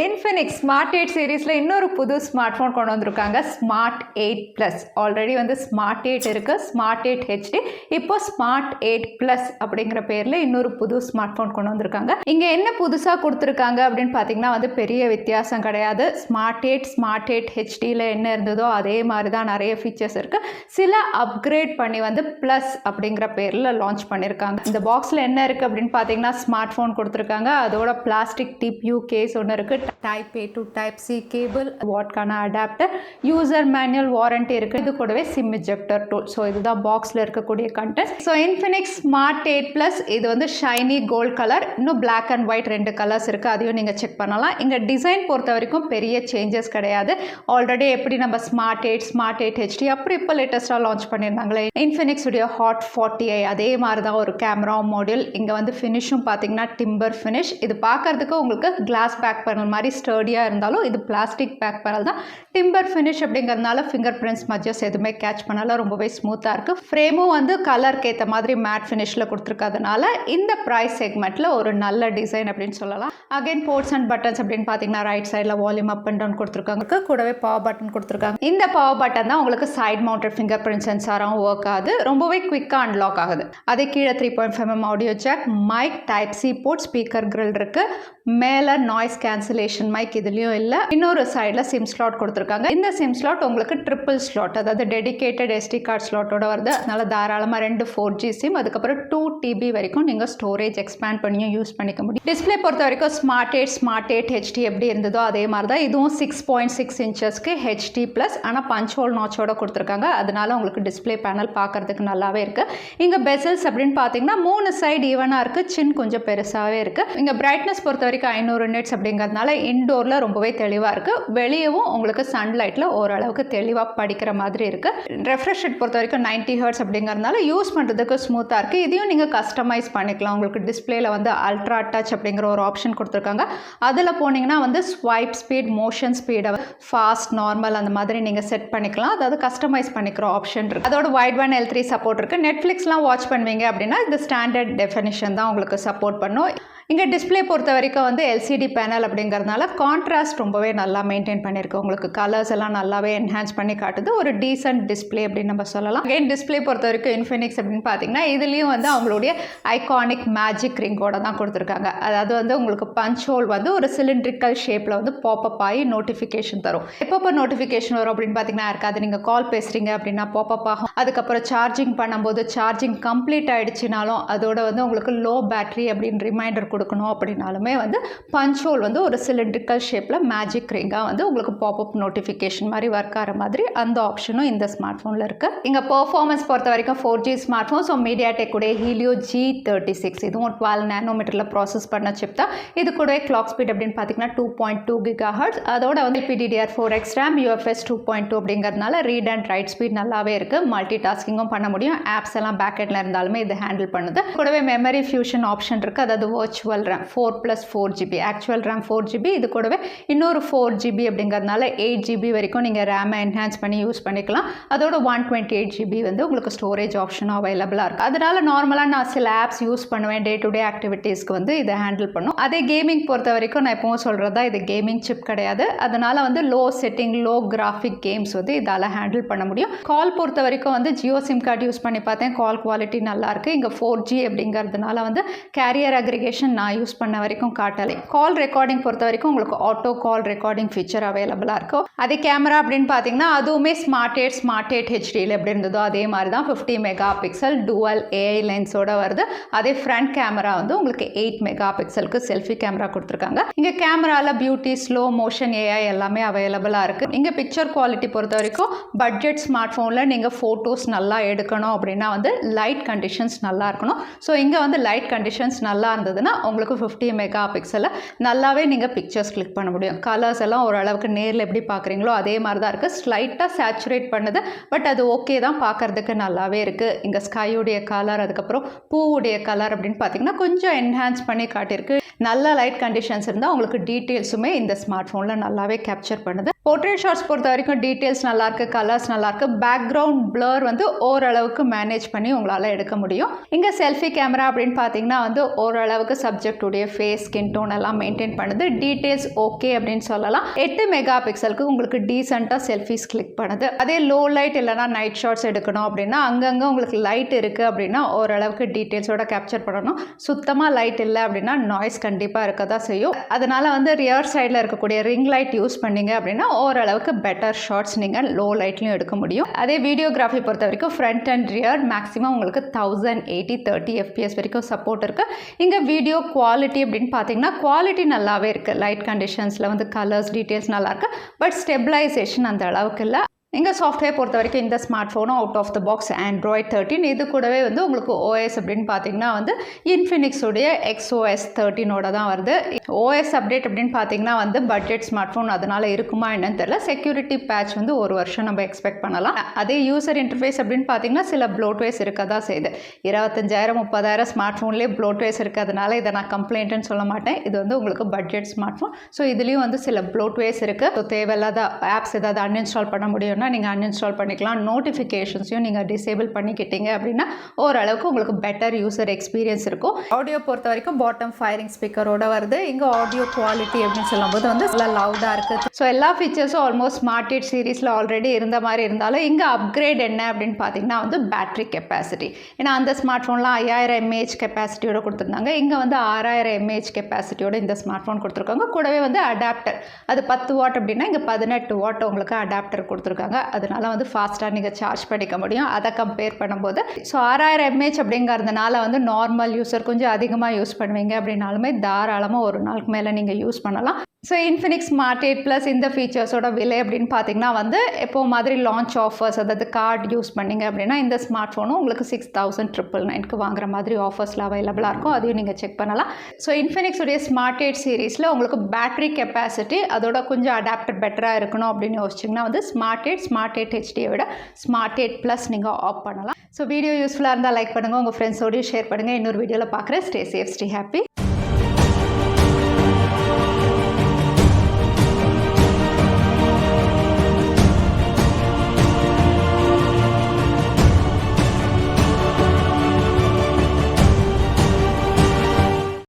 Infinix smart 8 சீரீஸில் இன்னொரு புது ஸ்மார்ட் ஃபோன் கொண்டு வந்திருக்காங்க. Smart 8 plus. ஆல்ரெடி வந்து ஸ்மார்ட் 8 இருக்குது, ஸ்மார்ட் 8 ஹெச்டி. இப்போ ஸ்மார்ட் 8 ப்ளஸ் அப்படிங்கிற பேரில் இன்னொரு புது ஸ்மார்ட் ஃபோன் கொண்டு வந்திருக்காங்க. இங்கே என்ன புதுசாக கொடுத்துருக்காங்க அப்படின்னு பார்த்தீங்கன்னா வந்து பெரிய வித்தியாசம் கிடையாது. ஸ்மார்ட் 8 ஹெச்டியில் என்ன இருந்ததோ அதே மாதிரி தான் நிறைய ஃபீச்சர்ஸ் இருக்குது. சில அப்கிரேட் பண்ணி வந்து ப்ளஸ் அப்படிங்கிற பேரில் லான்ச் பண்ணியிருக்காங்க. இந்த பாக்ஸில் என்ன இருக்குது அப்படின்னு பார்த்தீங்கன்னா ஸ்மார்ட் ஃபோன் கொடுத்துருக்காங்க. அதோட பிளாஸ்டிக் டிப்யூ கேஸ் ஒன்று இருக்குது. Type A to type C cable, வாட்கான அடாப்டர், யூசர் மேனுவல் வாரண்டி இருக்குது. இது கூடவே சிம் இஜெக்டர் டூல். ஸோ இதுதான் பாக்ஸில் இருக்கக்கூடிய content. So Infinix smart 8 plus இது வந்து ஷைனி கோல்ட் கலர், இன்னும் பிளாக் அண்ட் ஒயிட் 2 கலர்ஸ் இருக்குது. அதையும் நீங்கள் செக் பண்ணலாம். இங்கே டிசைன் பொறுத்த வரைக்கும் பெரிய சேஞ்சஸ் கிடையாது. ஆல்ரெடி எப்படி நம்ம ஸ்மார்ட் 8 ஹெச்டி அப்புறம் இப்போ லேட்டஸ்ட்டாக லான்ச் பண்ணியிருந்தாங்களே இன்ஃபினிக்ஸ் உடைய ஹாட் 40i அதே மாதிரி தான் ஒரு கேமரா மாடியூல். இங்கே வந்து ஃபினிஷும் பார்த்தீங்கன்னா டிம்பர் ஃபினிஷ். இது பார்க்கறதுக்கு உங்களுக்கு கிளாஸ் பேக் பேனல் மாதிரி ஸ்டர்டியாக இருந்தாலும் இது பிளாஸ்டிக் பேக் பேனல் தான். டிம்பர் ஃபினிஷ் அப்படிங்கிறதுனால ஃபிங்கர் பிரிண்ட்ஸ் மஜஸ் எதுவுமே கேட்ச் பண்ணாலும் ரொம்பவே ஸ்மூத்தாக இருக்குது. ஃப்ரேமும் வந்து கலருக்கு ஏற்ற மாதிரி மேட் ஃபினிஷில் கொடுத்துருக்கிறதுனால இந்த ப்ரைஸ் செக்மெண்ட்டில் ஒரு நல்ல டிசைன் அப்படின்னு சொல்லலாம். அகைன் போர்ட்ஸ் அண்ட் பட்டன்ஸ் அப்படின்னு பார்த்தீங்கன்னா ரைட் சைடில் வால்யூம் அப் அண்ட் டவுன் கொடுத்துருக்காங்க. கூடவே பவர் பட்டன் கொடுத்துருக்காங்க. இந்த பவர் பட்டன் தான் உங்களுக்கு சைட் மவுண்டட் ஃபிங்கர் பிரிண்ட் சென்சாராகவும் ஒர்க் ஆகுது. ரொம்பவே குவிக்காக அன்லாக் ஆகுது. அதே கீழே 3.5mm audio jack, mic, type C port, speaker grill இருக்குது. மேலே நாய்ஸ் கேன்சலேஷன் மைக் இதுலேயும் இல்லை. இன்னொரு சைடில் சிம் ஸ்லாட் கொடுத்துருக்காங்க. இந்த சிம் ஸ்லாட் உங்களுக்கு ட்ரிபிள் ஸ்லாட், அதாவது டெடிகேட்டட் SD கார்டு ஸ்லாட்டோட வருது. அதனால தாராளமாக 2 4G சிம், அதுக்கப்புறம் 2 TB வரைக்கும் நீங்கள் ஸ்டோரேஜ் எக்ஸ்பேண்ட் பண்ணியும் யூஸ் பண்ணிக்க முடியும். டிஸ்பிளே பொறுத்த வரைக்கும் ஸ்மார்ட் 8 ஹெச்டி எப்படி இருந்ததோ அதே மாதிரி தான். இதுவும் 6.6 இன்ச்சஸ்க்கு ஹெச்டி ப்ளஸ், ஆனால் பஞ்ச் ஹோல் நாச்சோட கொடுத்துருக்காங்க. அதனால உங்களுக்கு டிஸ்பிளே பேனல் பார்க்கறதுக்கு நல்லாவே இருக்குது. இங்கே பெசல்ஸ் அப்படின்னு பார்த்தீங்கன்னா 3 சைடு ஈவனாக இருக்குது. சின் கொஞ்சம் பெருசாகவே இருக்குது. இங்கே பிரைட்னஸ் பொறுத்த வரைக்கும் 500 nits அப்படிங்கிறதுனால இன்டோரில் ரொம்பவே தெளிவாக இருக்குது. வெளியவும் உங்களுக்கு சன்லைட்டில் ஓரளவுக்கு தெளிவாக படிக்கிற மாதிரி இருக்குது. ரெஃப்ரெஷ் ரேட் பொறுத்த வரைக்கும் 90 Hz அப்படிங்கிறதுனால யூஸ் பண்ணுறதுக்கு ஸ்மூத்தாக இருக்குது. இதையும் நீங்கள் கஸ்டமைஸ் பண்ணிக்கலாம். உங்களுக்கு டிஸ்பிளேல வந்து அல்ட்ரா டச் அப்படிங்கிற ஒரு ஆப்ஷன் கொடுத்துருக்காங்க. அதில் போனீங்கன்னா வந்து ஸ்வைப் ஸ்பீட், மோஷன் ஸ்பீடை ஃபாஸ்ட், நார்மல் அந்த மாதிரி நீங்கள் செட் பண்ணிக்கலாம். அதாவது கஸ்டமைஸ் பண்ணிக்கிற ஆப்ஷன் இருக்குது. அதோட வைட் பேண்ட் L3 சப்போர்ட் இருக்குது. நெட்ஃப்ளிக்ஸ்லாம் வாட்ச் பண்ணுவீங்க அப்படின்னா இந்த ஸ்டாண்டர்ட் டெஃபினிஷன் தான் உங்களுக்கு சப்போர்ட் பண்ணும். இங்கே டிஸ்பிளே பொறுத்த வரைக்கும் வந்து LCD பேனல் அப்படிங்கிறதுனால கான்ட்ராஸ்ட் ரொம்பவே நல்லா மெயின்டைன் பண்ணியிருக்கு. உங்களுக்கு கலர்ஸ் எல்லாம் நல்லாவே என்ஹான்ஸ் பண்ணி காட்டுது. ஒரு டீசென்ட் டிஸ்பிளே அப்படின்னு நம்ம சொல்லலாம். அகைன் டிஸ்பிளே பொறுத்த வரைக்கும் இன்ஃபினிக்ஸ் அப்படின்னு பார்த்தீங்கன்னா இதுலேயும் வந்து அவங்களுடைய ஐகானிக் மேஜிக் ரிங்கோட தான் கொடுத்துருக்காங்க. அதாவது வந்து உங்களுக்கு பஞ்ச் ஹோல் வந்து ஒரு சிலிண்ட்ரிக்கல் ஷேப்பில் வந்து பாப்அப் ஆகி நோட்டிஃபிகேஷன் தரும். எப்போ நோட்டிஃபிகேஷன் வரும் அப்படின்னு பார்த்தீங்கன்னா இருக்காது. நீங்கள் கால் பேசுகிறீங்க அப்படின்னா பாப்அப் ஆகும். அதுக்கப்புறம் சார்ஜிங் பண்ணும்போது சார்ஜிங் கம்ப்ளீட் ஆகிடுச்சினாலும் அதோட வந்து உங்களுக்கு லோ பேட்டரி அப்படின்னு ரிமைண்டர் கொடுக்கணும் அப்படின்னாலுமே வந்து பஞ்ச் ஹோல் வந்து ஒரு சிலிண்ட்ரிக்கல் ஷேப்பில் மேஜிக் ரிங்காக வந்து உங்களுக்கு பாப்அப் நோட்டிஃபிகேஷன் மாதிரி ஒர்க் ஆகிற மாதிரி அந்த ஆப்ஷனும் இந்த ஸ்மார்ட் ஃபோனில் இருக்குது. இங்கே பெர்ஃபார்மன்ஸ் பொறுத்த வரைக்கும் 4G smart phone. So MediaTek உடைய ஹீலியோ G36 இதுவும் 12 nanometerல ப்ராசஸ் பண்ண சிப் தான். இது கூட கிளாக் ஸ்பீட் அப்படின்னு பார்த்தீங்கன்னா 2.2 GHz. அதோட வந்து LPDDR4X RAM, UFS 2.2 அப்படிங்கிறதுனால ரீட் அண்ட் ரைட் ஸ்பீட் நல்லாவே இருக்குது. மல்டி டாஸ்கிங்கும் பண்ண முடியும். ஆப்ஸ் எல்லாம் பேக்கெட்டில் இருந்தாலுமே இது ஹேண்டில் பண்ணுது. கூடவே மெமரி ஃபியூஷன் ஆப்ஷன் இருக்குது. அதாவது virtual RAM 4+4GB, actual RAM 4GB. இது கூடவே இன்னொரு 4GB அப்படிங்கிறதுனால 8GB வரைக்கும் நீங்கள் ரேமை என்ஹான்ஸ் பண்ணி யூஸ் பண்ணிக்கலாம். அதோட 128GB வந்து உங்களுக்கு ஸ்டோரேஜ் ஆப்ஷனும் அவைலபிளாக இருக்குது. அதனால நார்மலாக நான் சில ஆப்ஸ் யூஸ் பண்ணுவேன். டே டு டே ஆக்டிவிட்டீஸ்க்கு வந்து இதை ஹேண்டில் பண்ணும். அதே கேமிங் பொறுத்த வரைக்கும் நான் எப்பவும் சொல்கிறதா இது கேமிங் சிப் கிடையாது. அதனால வந்து low setting, low graphic games வந்து இதால் ஹேண்டில் பண்ண முடியும். கால் பொறுத்த வரைக்கும் வந்து ஜியோ சிம் கார்டு யூஸ் பண்ணி பார்த்தேன். கால் குவாலிட்டி நல்லாயிருக்கு. இங்கே 4G அப்படிங்கிறதுனால வந்து கேரியர் அக்ரிகேஷன் நான் யூஸ் பண்ண வரைக்கும் காட்டலை. கால் ரெக்கார்டிங் பொறுத்த வரைக்கும் உங்களுக்கு ஆட்டோ கால் ரெக்கார்டிங் ஃபீச்சர் அவைலபிளாக இருக்கும். அதே கேமரா அப்படின்னு பார்த்தீங்கன்னா அதுவுமே ஸ்மார்ட் 8 ஹெச்டியில் எப்படி இருந்ததோ அதே மாதிரி தான் 50 மெகாபிக்சல் டூவல் AI லென்ஸோட வருது. அதே ஃப்ரண்ட் கேமரா வந்து உங்களுக்கு 8 மெகாபிக்சலுக்கு செல்ஃபி கேமரா கொடுத்துருக்காங்க. இங்கே கேமராவில் பியூட்டி, ஸ்லோ மோஷன், AI எல்லாமே அவைலபிளாக இருக்குது. இங்கே பிக்சர் குவாலிட்டி பொறுத்த வரைக்கும் பட்ஜெட் ஸ்மார்ட் ஃபோனில் நீங்கள் ஃபோட்டோஸ் நல்லா எடுக்கணும் அப்படின்னா வந்து லைட் கண்டிஷன்ஸ் நல்லா இருக்கணும். ஸோ இங்கே வந்து லைட் கண்டிஷன்ஸ் நல்லா இருந்ததுன்னா உங்களுக்கு 50 மெகாபிக்சலில் நல்லாவே நீங்கள் பிக்சர்ஸ் கிளிக் பண்ண முடியும். கலர்ஸ் எல்லாம் ஓரளவுக்கு நேரில் எப்படி பார்க்குறீங்களோ அதே மாதிரி தான் இருக்குது. ஸ்லைட்டாக சேச்சுரேட் பண்ணுது, பட் அது ஓகே தான், பார்க்குறதுக்கு நல்லாவே இருக்குது. இங்கே ஸ்கையுடைய கலர், அதுக்கப்புறம் பூவுடைய கலர் அப்படின்னு பார்த்தீங்கன்னா கொஞ்சம் என்ஹான்ஸ் பண்ணி காட்டியிருக்கு. நல்ல லைட் கண்டிஷன்ஸ் இருந்தால் உங்களுக்கு டீட்டெயில்ஸுமே இந்த ஸ்மார்ட் ஃபோனில் நல்லாவே கேப்சர் பண்ணுது. போர்ட்ரேட் ஷாட்ஸ் பொறுத்த வரைக்கும் டீட்டெயில்ஸ் நல்லாயிருக்கு, கலர்ஸ் நல்லாயிருக்கு, பேக்ரவுண்ட் பிளர் வந்து ஓரளவுக்கு மேனேஜ் பண்ணி உங்களால் எடுக்க முடியும். இங்கே செல்ஃபி கேமரா அப்படின்னு பார்த்தீங்கன்னா வந்து ஓரளவுக்கு சப்ஜெக்டுடைய ஃபேஸ், ஸ்கின் டோன் எல்லாம் மெயின்டைன் பண்ணுது. டீட்டெயில்ஸ் ஓகே அப்படின்னு சொல்லலாம். 8 மெகா பிக்சலுக்கு உங்களுக்கு டீசெண்டாக செல்ஃபிஸ் கிளிக் பண்ணுது. அதே லோ லைட் இல்லைனா நைட் ஷாட்ஸ் எடுக்கணும் அப்படின்னா அங்கங்கே உங்களுக்கு லைட் இருக்குது அப்படின்னா ஓரளவுக்கு டீட்டெயில்ஸோட கேப்சர் பண்ணணும். சுத்தமாக லைட் இல்லை அப்படின்னா நாய்ஸ் கண்டிப்பாக இருக்க தான் செய்யும். அதனால் வந்து ரியர் சைடில் இருக்கக்கூடிய ரிங் லைட் யூஸ் பண்ணிங்க அப்படின்னா ஓரளவுக்கு பெட்டர் ஷாட்ஸ் நீங்கள் லோ லைட்லையும் எடுக்க முடியும். அதே வீடியோகிராஃபி பொறுத்த வரைக்கும் ஃப்ரண்ட் அண்ட் ரியர் மேக்ஸிமம் உங்களுக்கு 1080 30 fps வரைக்கும் சப்போர்ட் இருக்குது. இங்கே வீடியோ குவாலிட்டி அப்படின்னு பார்த்தீங்கன்னா குவாலிட்டி நல்லாவே இருக்குது. லைட் கண்டிஷன்ஸில் வந்து கலர்ஸ் டீட்டெயில்ஸ் நல்லாயிருக்கு. பட் ஸ்டெபிலைசேஷன் அந்த அளவுக்கு இல்லை. இங்கே சாஃப்ட்வேர் பொறுத்த வரைக்கும் இந்த ஸ்மார்ட் ஃபோனும் out of the box Android 13. இது கூடவே வந்து உங்களுக்கு OS அப்படின்னு பார்த்தீங்கன்னா வந்து இன்ஃபினிக்ஸுடைய XOS 13ஓட தான் வருது. OS அப்டேட் அப்படின்னு பார்த்தீங்கன்னா வந்து பட்ஜெட் ஸ்மார்ட் ஃபோன் அதனால் இருக்குமா என்னன்னு தெரியல. செக்யூரிட்டி பேட்ச் வந்து ஒரு வருஷம் நம்ம எக்ஸ்பெக்ட் பண்ணலாம். அதே யூசர் இன்டர்ஃபேஸ் அப்படின்னு பார்த்தீங்கன்னா சில ப்ளோட்வேஸ் இருக்க தான் செய்யுது. 25,000 30,000 ஸ்மார்ட் ஃபோன்லேயே ப்ளோட்வேஸ் இருக்கிறதுனால இதை நான் கம்ப்ளைண்ட்டுன்னு சொல்ல மாட்டேன். இது வந்து உங்களுக்கு பட்ஜெட் ஸ்மார்ட் ஃபோன். ஸோ இதுலேயும் வந்து சில ப்ளோட்வேஸ் இருக்குது. ஸோ தேவையில்லாத ஆப்ஸ் ஏதாவது அன்இன்ஸ்டால் பண்ண முடியும்னா நீங்கள் அன்இன்ஸ்டால் பண்ணிக்கலாம். நோட்டிஃபிகேஷன்ஸையும் நீங்கள் டிசேபிள் பண்ணிக்கிட்டீங்க அப்படின்னா ஓரளவுக்கு உங்களுக்கு பெட்டர் யூசர் எக்ஸ்பீரியன்ஸ் இருக்கும். ஆடியோ பொறுத்த வரைக்கும் பாட்டம் ஃபயரிங் ஸ்பீக்கரோட வருது. இங்கே ஆடியோ குவாலிட்டி அப்படின்னு சொல்லும்போது வந்து நல்லா லவுடாக இருக்குது. ஸோ எல்லா ஃபீச்சர்ஸும் ஆல்மோஸ்ட் ஸ்மார்ட் 8 சீரீஸில் ஆல்ரெடி இருந்த மாதிரி இருந்தாலும் இங்கே அப்கிரேட் என்ன அப்படின்னு பார்த்தீங்கன்னா வந்து பேட்டரி கெப்பாசிட்டி. ஏன்னா அந்த ஸ்மார்ட் ஃபோன்லாம் 5000 mAh கெப்பாசிட்டியோட கொடுத்துருந்தாங்க. இங்கே வந்து 6000 mAh கெப்பாசிட்டியோட இந்த ஸ்மார்ட் ஃபோன் கொடுத்துருக்காங்க. கூடவே வந்து அடாப்டர் அது 10 வாட் அப்படின்னா இங்கே 18 வாட் உங்களுக்கு அடாப்டர் கொடுத்துருக்காங்க. அதனால வந்து ஃபாஸ்ட்டாக நீங்கள் சார்ஜ் பண்ணிக்க முடியும். அதை கம்பேர் பண்ணும்போது ஸோ 6000 mAh அப்படிங்கிறதுனால வந்து நார்மல் யூஸர் கொஞ்சம் அதிகமாக யூஸ் பண்ணுவீங்க அப்படின்னாலுமே தாராளமாக ஒரு நாளுக்கு மேலே நீங்கள் யூஸ் பண்ணலாம். ஸோ இன்ஃபினிக்ஸ் ஸ்மார்ட் 8 ப்ளஸ் இந்த ஃபீச்சர்ஸோட விலை அப்படின்னு பார்த்தீங்கன்னா வந்து எப்போ மாதிரி லான்ச் ஆஃபர்ஸ் அதாவது கார்டு யூஸ் பண்ணிங்க அப்படின்னா இந்த ஸ்மார்ட் ஃபோனும் உங்களுக்கு 6,999க்கு வாங்குற மாதிரி ஆஃபர்ஸில் அவைலபிளாக இருக்கும். அதையும் நீங்கள் செக் பண்ணலாம். ஸோ இன்ஃபினிக்ஸுடைய ஸ்மார்ட் 8 சீரீஸில் உங்களுக்கு பேட்டரி கெப்பாசிட்டி அதோட கொஞ்சம் அடாப்டர் பெட்டராக இருக்கணும் அப்படின்னு யோசிச்சிங்கன்னா வந்து ஸ்மார்ட் 8 HDயை விட ஸ்மார்ட் 8 ப்ளஸ் நீங்கள் ஆஃப் பண்ணலாம். ஸோ வீடியோ யூஸ்ஃபுல்லாக இருந்தால் லைக் பண்ணுங்கள், உங்கள் ஃப்ரெண்ட்ஸோடையும் ஷேர் பண்ணுங்கள். இன்னொரு வீடியோவில் பார்க்குறேன். Stay safe, stay happy.